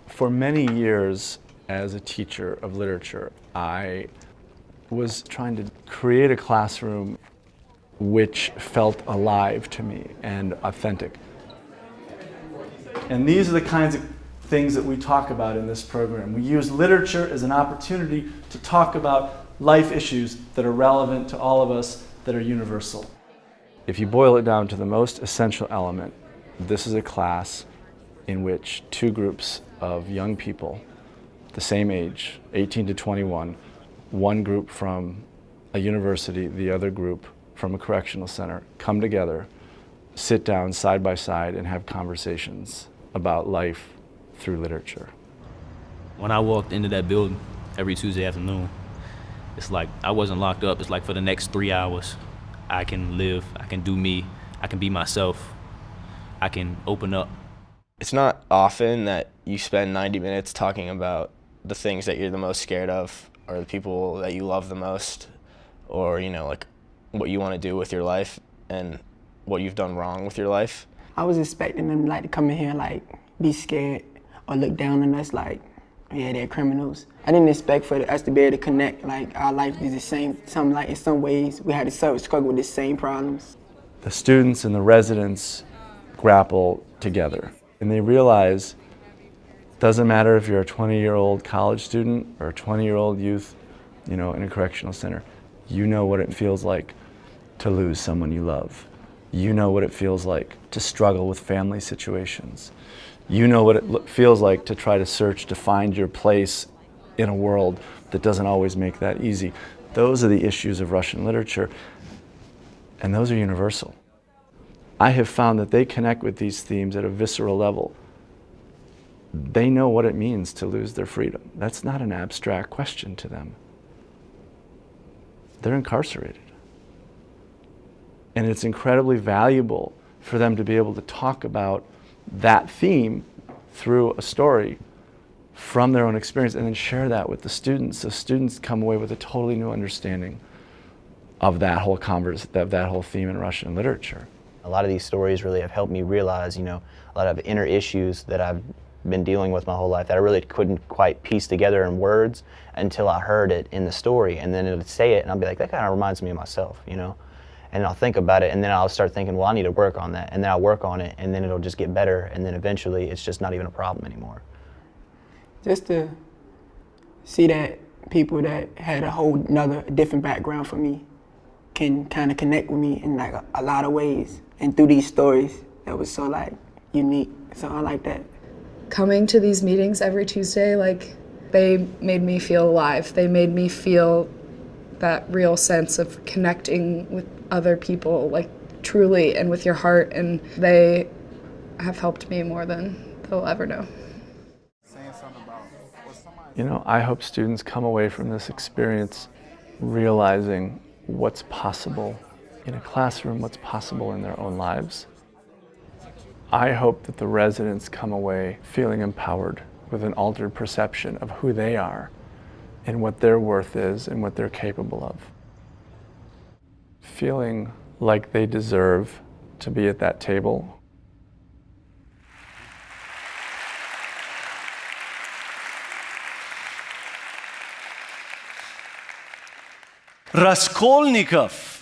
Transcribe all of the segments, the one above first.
For many years as a teacher of literature, I was trying to create a classroom which felt alive to me and authentic. And these are the kinds of things that we talk about in this program. We use literature as an opportunity to talk about life issues that are relevant to all of us, that are universal. If you boil it down to the most essential element, this is a class in which two groups of young people, the same age, 18 to 21, one group from a university, the other group from a correctional center, come together, sit down side by side and have conversations about life through literature. When I walked into that building every Tuesday afternoon, it's like I wasn't locked up. It's like for the next 3 hours, I can live, I can do me, I can be myself, I can open up. It's not often that you spend 90 minutes talking about the things that you're the most scared of, or the people that you love the most, or, you know, like what you want to do with your life and what you've done wrong with your life. I was expecting them like to come in here and like be scared or look down on us like, yeah, they're criminals. I didn't expect for us to be able to connect, like our life is the same. In some ways we had to struggle with the same problems. The students and the residents grapple together, and they realize it doesn't matter if you're a 20-year-old college student or a 20-year-old youth, you know, in a correctional center. You know what it feels like to lose someone you love. You know what it feels like to struggle with family situations. You know what it feels like to try to search to find your place in a world that doesn't always make that easy. Those are the issues of Russian literature, and those are universal. I have found that they connect with these themes at a visceral level. They know what it means to lose their freedom. That's not an abstract question to them. They're incarcerated. And it's incredibly valuable for them to be able to talk about that theme through a story from their own experience and then share that with the students. So students come away with a totally new understanding of that whole theme in Russian literature. A lot of these stories really have helped me realize, you know, a lot of inner issues that I've been dealing with my whole life that I really couldn't quite piece together in words until I heard it in the story, and then it would say it and I'll be like, that kind of reminds me of myself, you know? And I'll think about it, and then I'll start thinking, well, I need to work on that, and then I'll work on it, and then it'll just get better, and then eventually it's just not even a problem anymore. Just to see that people that had a different background from me can kind of connect with me in like a lot of ways, and through these stories that was so like unique, so I like that. Coming to these meetings every Tuesday, like, they made me feel alive. They made me feel that real sense of connecting with other people, like truly and with your heart, and they have helped me more than they'll ever know. You know, I hope students come away from this experience realizing what's possible in a classroom, what's possible in their own lives. I hope that the residents come away feeling empowered with an altered perception of who they are and what their worth is and what they're capable of. Feeling like they deserve to be at that table. Raskolnikov.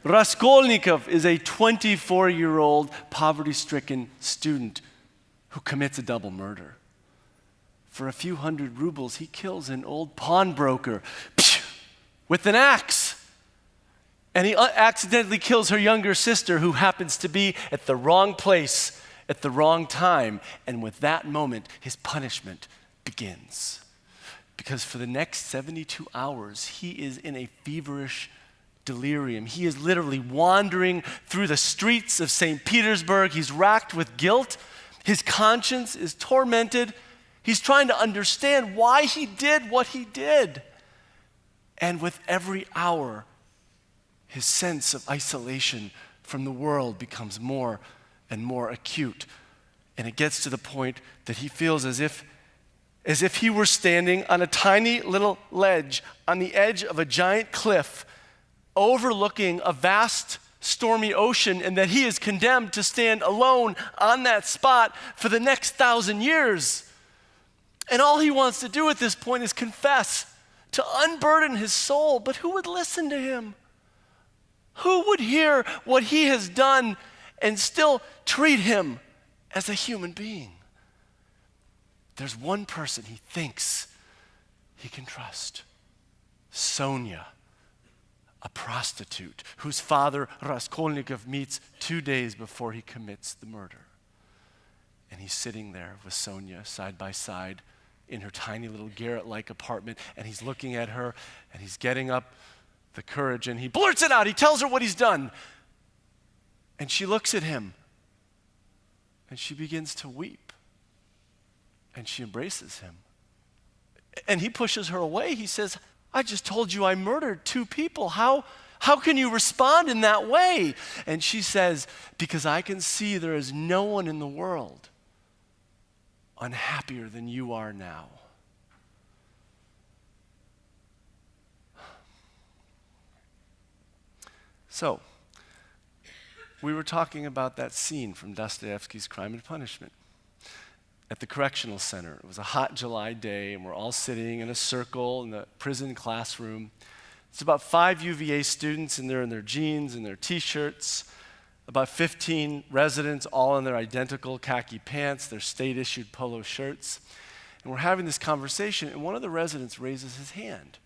Raskolnikov is a 24-year-old poverty-stricken student who commits a double murder. For a few hundred rubles, he kills an old pawnbroker with an axe. And he accidentally kills her younger sister, who happens to be at the wrong place at the wrong time. And with that moment, his punishment begins. Because for the next 72 hours, he is in a feverish delirium. He is literally wandering through the streets of St. Petersburg. He's racked with guilt. His conscience is tormented. He's trying to understand why he did what he did. And with every hour, his sense of isolation from the world becomes more and more acute. And it gets to the point that he feels as if he were standing on a tiny little ledge on the edge of a giant cliff overlooking a vast stormy ocean and that he is condemned to stand alone on that spot for the next 1,000 years. And all he wants to do at this point is confess, to unburden his soul. But who would listen to him? Who would hear what he has done and still treat him as a human being? There's one person he thinks he can trust. Sonia, a prostitute whose father Raskolnikov meets 2 days before he commits the murder. And he's sitting there with Sonia side by side in her tiny little garret-like apartment, and he's looking at her, and he's getting up the courage, and he blurts it out. He tells her what he's done. And she looks at him, and she begins to weep, and she embraces him. And he pushes her away. He says, I just told you I murdered 2 people. How can you respond in that way? And she says, because I can see there is no one in the world unhappier than you are now. So, we were talking about that scene from Dostoevsky's Crime and Punishment at the correctional center. It was a hot July day, and we're all sitting in a circle in the prison classroom. It's about 5 UVA students, and they're in their jeans and their t-shirts. About 15 residents, all in their identical khaki pants, their state-issued polo shirts. And we're having this conversation, and one of the residents raises his hand.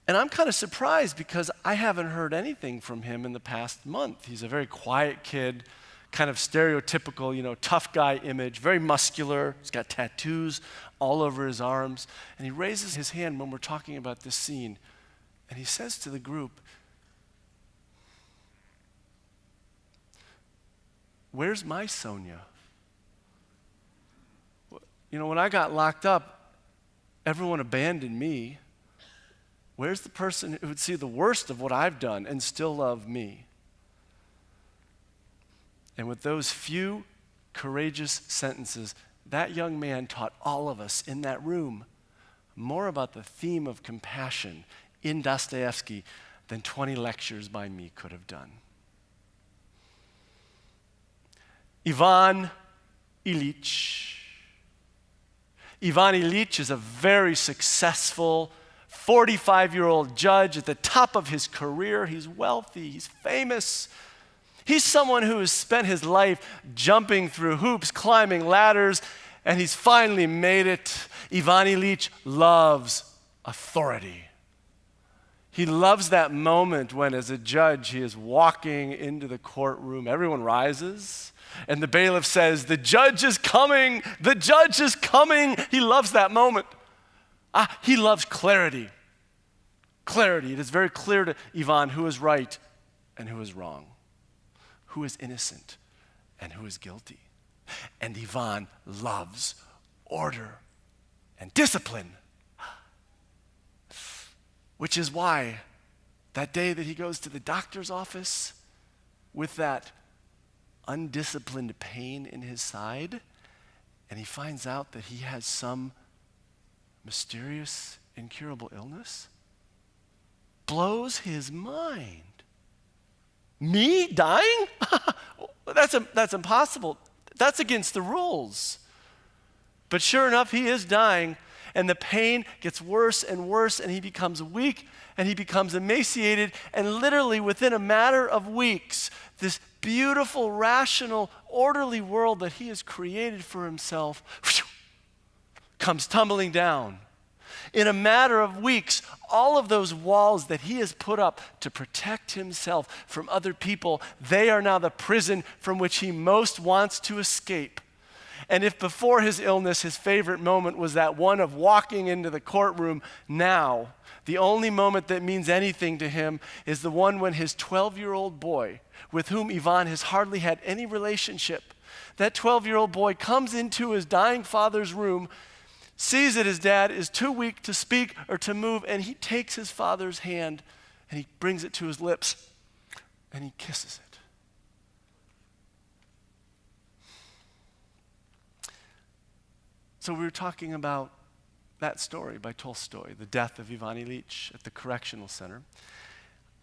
And I'm kind of surprised because I haven't heard anything from him in the past month. He's a very quiet kid, kind of stereotypical, tough guy image, very muscular. He's got tattoos all over his arms. And he raises his hand when we're talking about this scene, and he says to the group, where's my Sonia? When I got locked up, everyone abandoned me. Where's the person who would see the worst of what I've done and still love me? And with those few courageous sentences, that young man taught all of us in that room more about the theme of compassion in Dostoevsky than 20 lectures by me could have done. Ivan Ilyich. Ivan Ilyich is a very successful 45-year-old judge at the top of his career. He's wealthy, he's famous. He's someone who has spent his life jumping through hoops, climbing ladders, and he's finally made it. Ivan Ilyich loves authority. He loves that moment when, as a judge, he is walking into the courtroom. Everyone rises, and the bailiff says, "The judge is coming! The judge is coming!" He loves that moment. He loves clarity. Clarity. It is very clear to Ivan who is right and who is wrong, who is innocent and who is guilty. And Ivan loves order and discipline, which is why that day that he goes to the doctor's office with that undisciplined pain in his side, and he finds out that he has some mysterious, incurable illness, blows his mind. Me dying? That's impossible. That's against the rules. But sure enough, he is dying, and the pain gets worse and worse, and he becomes weak, and he becomes emaciated, and literally within a matter of weeks, this beautiful, rational, orderly world that he has created for himself comes tumbling down. In a matter of weeks, all of those walls that he has put up to protect himself from other people, they are now the prison from which he most wants to escape. And if before his illness, his favorite moment was that one of walking into the courtroom, now the only moment that means anything to him is the one when his 12-year-old boy, with whom Ivan has hardly had any relationship, that 12-year-old boy comes into his dying father's room, sees that his dad is too weak to speak or to move, and he takes his father's hand and he brings it to his lips and he kisses it. So we were talking about that story by Tolstoy, the death of Ivan Ilyich at the correctional center.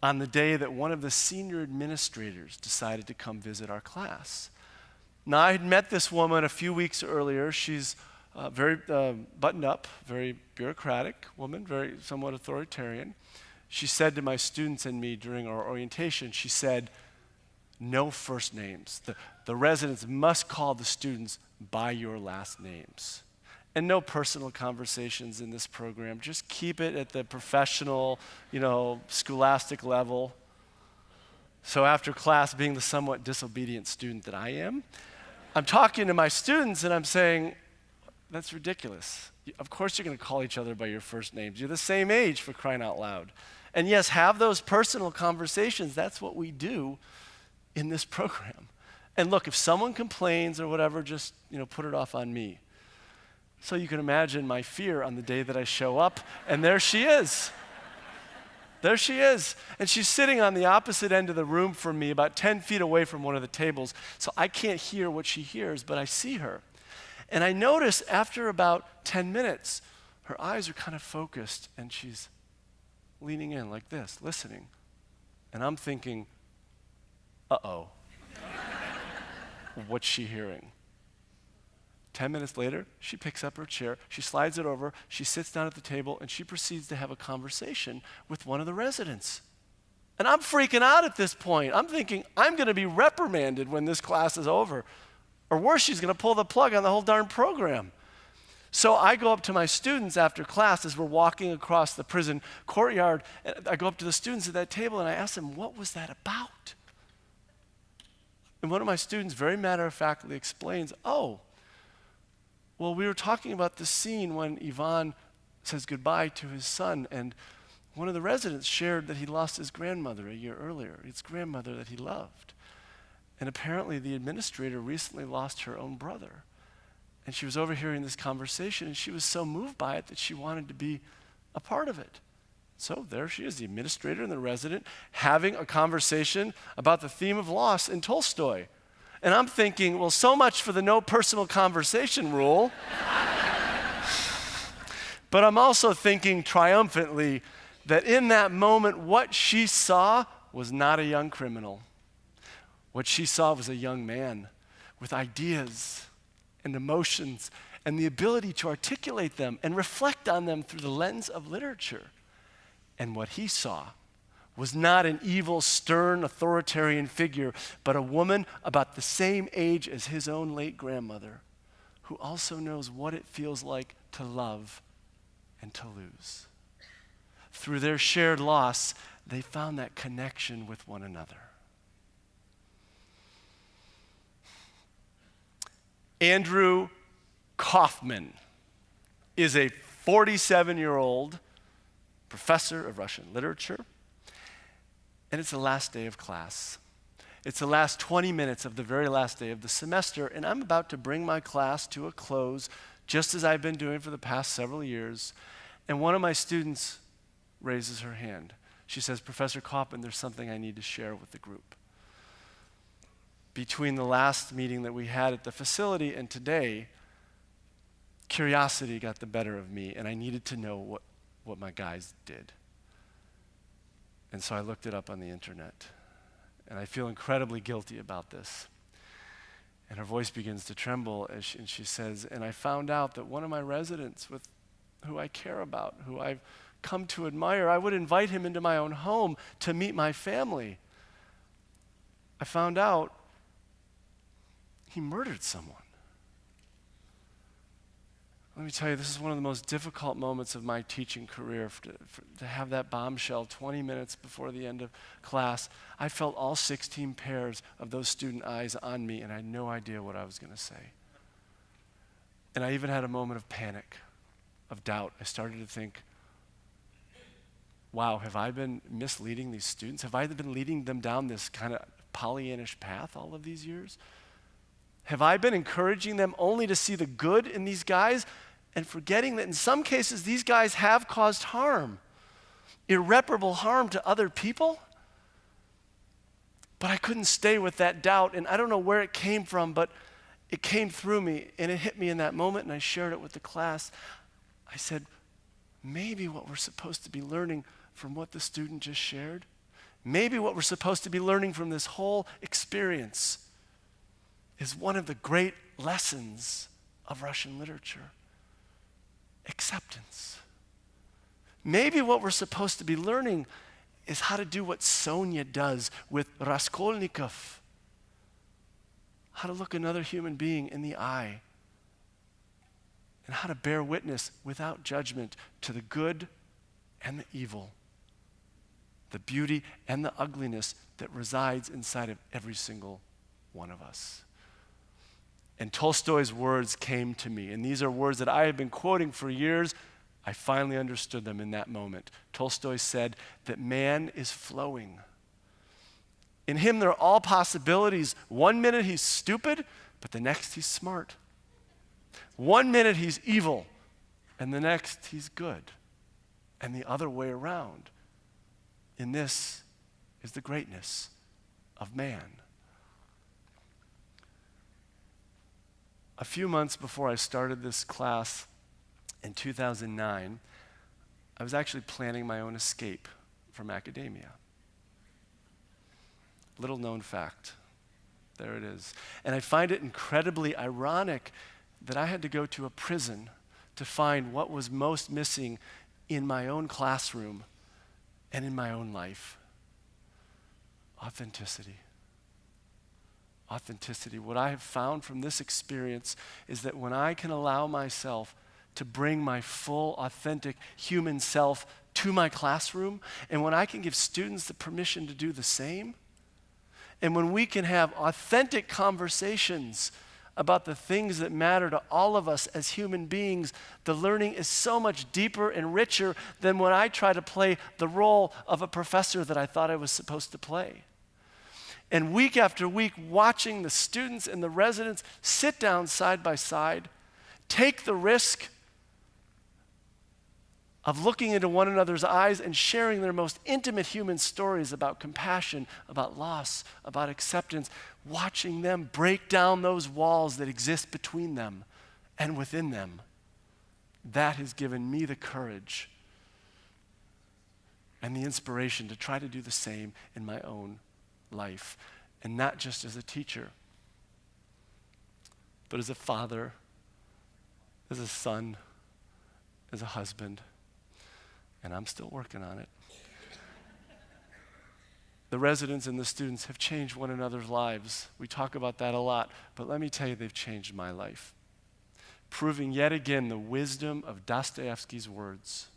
on the day that one of the senior administrators decided to come visit our class. Now, I had met this woman a few weeks earlier. She's very buttoned up, very bureaucratic woman, very somewhat authoritarian. She said to my students and me during our orientation, she said, no first names. The residents must call the students by your last names. And no personal conversations in this program. Just keep it at the professional, scholastic level. So after class, being the somewhat disobedient student that I am, I'm talking to my students and I'm saying, that's ridiculous. Of course you're going to call each other by your first names. You're the same age, for crying out loud. And yes, have those personal conversations. That's what we do in this program. And look, if someone complains or whatever, just put it off on me. So you can imagine my fear on the day that I show up, and there she is. There she is. And she's sitting on the opposite end of the room from me, about 10 feet away from one of the tables, so I can't hear what she hears, but I see her. And I notice after about 10 minutes, her eyes are kind of focused, and she's leaning in like this, listening. And I'm thinking, uh-oh. What's she hearing? 10 minutes later, she picks up her chair, she slides it over, she sits down at the table, and she proceeds to have a conversation with one of the residents. And I'm freaking out at this point. I'm thinking, I'm going to be reprimanded when this class is over. Or worse, she's going to pull the plug on the whole darn program. So I go up to my students after class as we're walking across the prison courtyard. And I go up to the students at that table, and I ask them, what was that about? And one of my students very matter-of-factly explains, well, we were talking about the scene when Ivan says goodbye to his son, and one of the residents shared that he lost his grandmother a year earlier, his grandmother that he loved. And apparently the administrator recently lost her own brother. And she was overhearing this conversation, and she was so moved by it that she wanted to be a part of it. So there she is, the administrator and the resident, having a conversation about the theme of loss in Tolstoy. And I'm thinking, well, so much for the no personal conversation rule. But I'm also thinking triumphantly that in that moment, what she saw was not a young criminal. What she saw was a young man with ideas and emotions and the ability to articulate them and reflect on them through the lens of literature. And what he saw was not an evil, stern, authoritarian figure, but a woman about the same age as his own late grandmother, who also knows what it feels like to love and to lose. Through their shared loss, they found that connection with one another. Andrew Kaufman is a 47-year-old professor of Russian literature. And it's the last day of class. It's the last 20 minutes of the very last day of the semester, and I'm about to bring my class to a close, just as I've been doing for the past several years. And one of my students raises her hand. She says, Professor Kaufman, there's something I need to share with the group. Between the last meeting that we had at the facility and today, curiosity got the better of me, and I needed to know what my guys did. And so I looked it up on the internet, and I feel incredibly guilty about this. And her voice begins to tremble, and she says, and I found out that one of my residents who I care about, who I've come to admire, I would invite him into my own home to meet my family. I found out he murdered someone. Let me tell you, this is one of the most difficult moments of my teaching career, to have that bombshell 20 minutes before the end of class. I felt all 16 pairs of those student eyes on me, and I had no idea what I was going to say. And I even had a moment of panic, of doubt. I started to think, wow, have I been misleading these students? Have I been leading them down this kind of Pollyannish path all of these years? Have I been encouraging them only to see the good in these guys and forgetting that in some cases these guys have caused harm, irreparable harm to other people? But I couldn't stay with that doubt, and I don't know where it came from, but it came through me, and it hit me in that moment, and I shared it with the class. I said, maybe what we're supposed to be learning from what the student just shared Maybe what we're supposed to be learning from this whole experience is one of the great lessons of Russian literature: acceptance. Maybe what we're supposed to be learning is how to do what Sonia does with Raskolnikov. How to look another human being in the eye, and how to bear witness without judgment to the good and the evil, the beauty and the ugliness that resides inside of every single one of us. And Tolstoy's words came to me, and these are words that I have been quoting for years. I finally understood them in that moment. Tolstoy said that man is flowing. In him there are all possibilities. One minute he's stupid, but the next he's smart. One minute he's evil, and the next he's good. And the other way around. In this is the greatness of man. A few months before I started this class in 2009, I was actually planning my own escape from academia. Little known fact. There it is. And I find it incredibly ironic that I had to go to a prison to find what was most missing in my own classroom and in my own life. Authenticity. Authenticity. What I have found from this experience is that when I can allow myself to bring my full, authentic human self to my classroom, and when I can give students the permission to do the same, and when we can have authentic conversations about the things that matter to all of us as human beings, the learning is so much deeper and richer than when I try to play the role of a professor that I thought I was supposed to play. And week after week, watching the students and the residents sit down side by side, take the risk of looking into one another's eyes and sharing their most intimate human stories about compassion, about loss, about acceptance, watching them break down those walls that exist between them and within them. That has given me the courage and the inspiration to try to do the same in my own life, and not just as a teacher, but as a father, as a son, as a husband, and I'm still working on it. The residents and the students have changed one another's lives. We talk about that a lot, but let me tell you, they've changed my life, proving yet again the wisdom of Dostoevsky's words.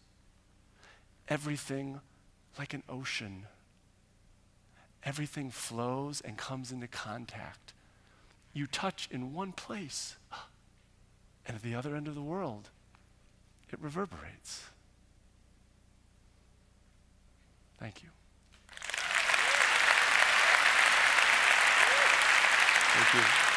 Everything like an ocean. Everything flows and comes into contact. You touch in one place, and at the other end of the world, it reverberates. Thank you. Thank you.